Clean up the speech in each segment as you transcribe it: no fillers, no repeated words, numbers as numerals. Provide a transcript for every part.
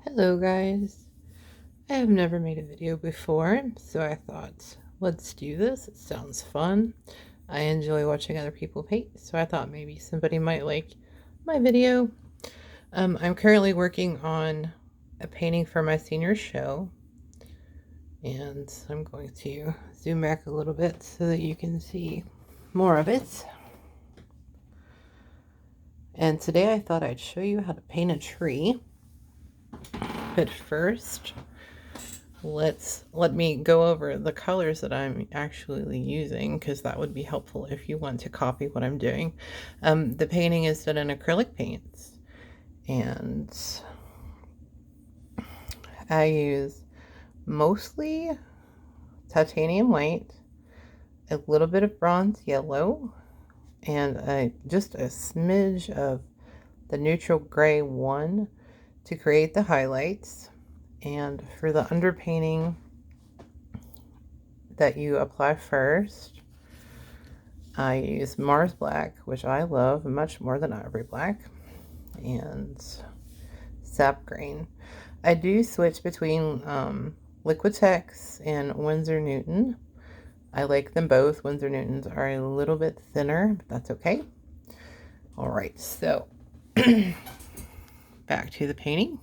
Hello guys! I have never made a video before, so I thought, let's do this. It sounds fun. I enjoy watching other people paint, so I thought maybe somebody might like my video. I'm currently working on a painting for my senior show, and I'm going to zoom back a little bit so that you can see more of it. And today I thought I'd show you how to paint a tree. But first, let me go over the colors that I'm actually using, because that would be helpful if you want to copy what I'm doing. The painting is done in acrylic paints, and I use mostly titanium white, a little bit of bronze yellow, and just a smidge of the neutral gray 1 to create the highlights. And for the underpainting that you apply first, I use Mars Black, which I love much more than Ivory Black, and Sap Green. I do switch between Liquitex and Winsor Newton. I like them both. Winsor Newtons are a little bit thinner, but that's okay. All right, so back to the painting.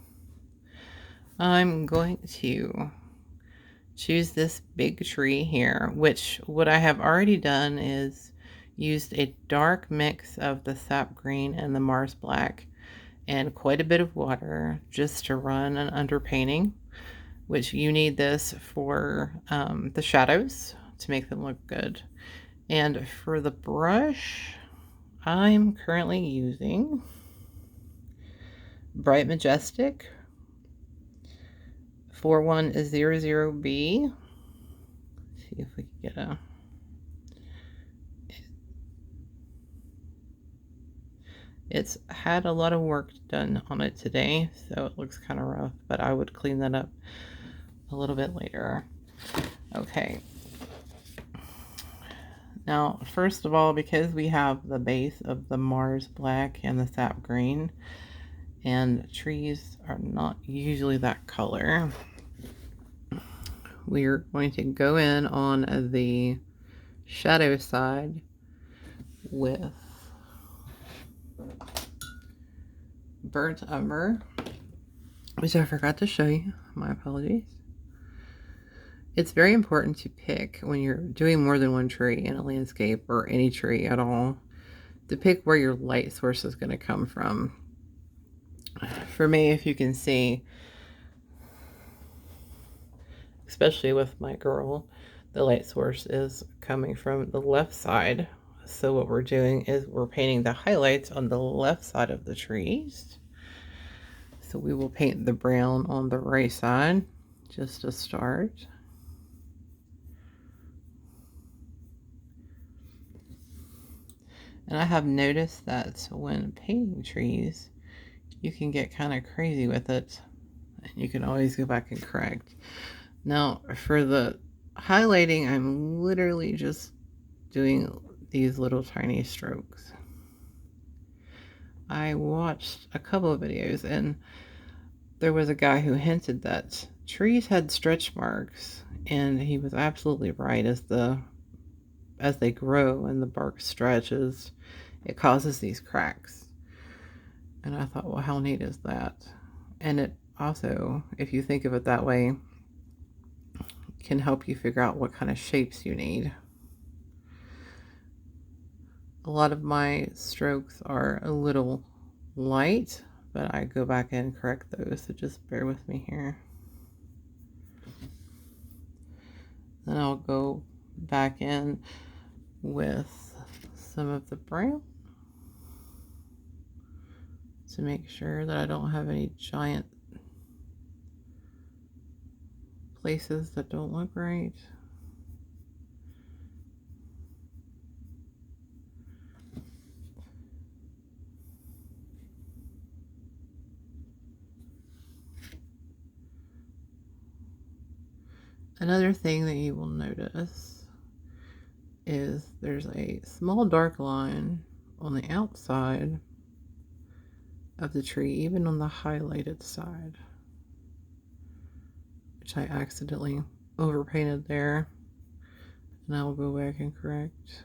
I'm going to choose this big tree here, which what I have already done is used a dark mix of the Sap Green and the Mars Black and quite a bit of water just to run an underpainting, which you need this for the shadows to make them look good. And for the brush, I'm currently using Bright Majestic 4100B. See if we can get a... It's had a lot of work done on it today, so it looks kind of rough, but I would clean that up a little bit later. Okay. Now, first of all, because we have the base of the Mars Black and the Sap Green, and trees are not usually that color, we're going to go in on the shadow side with Burnt Umber, which I forgot to show you. My apologies. It's very important to pick when you're doing more than one tree in a landscape or any tree at all, to pick where your light source is going to come from. For me, if you can see, especially with my girl, the light source is coming from the left side. So what we're doing is we're painting the highlights on the left side of the trees. So we will paint the brown on the right side just to start. And I have noticed that when painting trees, you can get kind of crazy with it. And you can always go back and correct. Now, for the highlighting, I'm literally just doing these little tiny strokes. I watched a couple of videos, and there was a guy who hinted that trees had stretch marks, and he was absolutely right. As they grow and the bark stretches, it causes these cracks. And I thought, well, how neat is that? And it also, if you think of it that way, can help you figure out what kind of shapes you need. A lot of my strokes are a little light, but I go back and correct those, so just bear with me here. Then I'll go back in with some of the brown to make sure that I don't have any giant places that don't look right. Another thing that you will notice is there's a small dark line on the outside of the tree, even on the highlighted side. which I accidentally overpainted there, and I will go back and correct.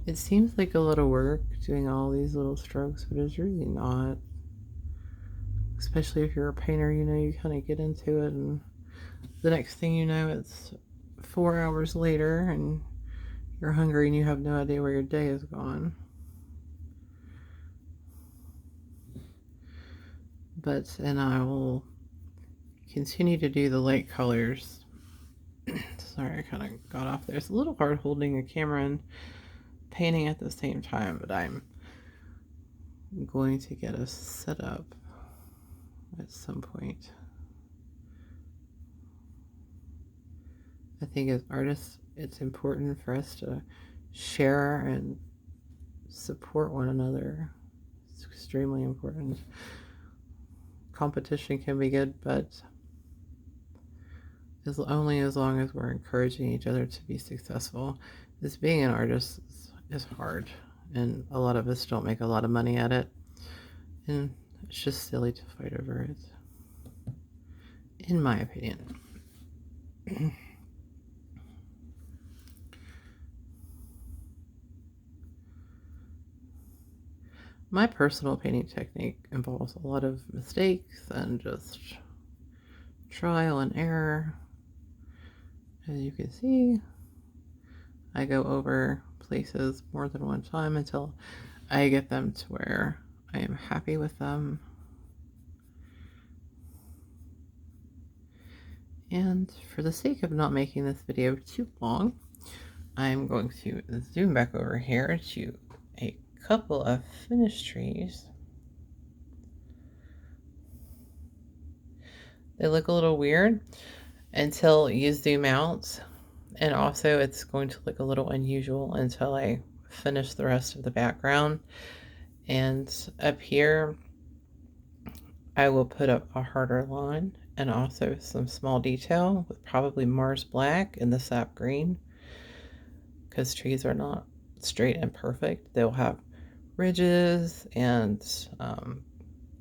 It seems like a lot of work doing all these little strokes, but it's really not. Especially if you're a painter, you know, you kind of get into it, and the next thing you know, it's 4 hours later, and you're hungry and you have no idea where your day is gone. And I will continue to do the light colors. Sorry, I kind of got off there. It's a little hard holding a camera and painting at the same time, but I'm going to get us set up at some point. I think as artists, it's important for us to share and support one another. It's extremely important. Competition can be good, but only as long as we're encouraging each other to be successful. This being an artist is hard, and a lot of us don't make a lot of money at it, and it's just silly to fight over it, in my opinion. My personal painting technique involves a lot of mistakes and just trial and error. As you can see, I go over places more than one time until I get them to where I am happy with them. And for the sake of not making this video too long, I'm going to zoom back over here to a couple of finished trees. They look a little weird until you zoom out, and also it's going to look a little unusual until I finish the rest of the background. And up here I will put up a harder line and also some small detail with probably Mars Black and the sap green, because trees are not straight and perfect. They'll have ridges and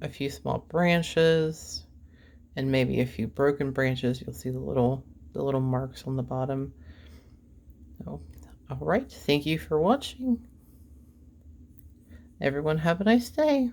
a few small branches and maybe a few broken branches. You'll see the little marks on the bottom. So, all right, thank you for watching. Everyone have a nice day.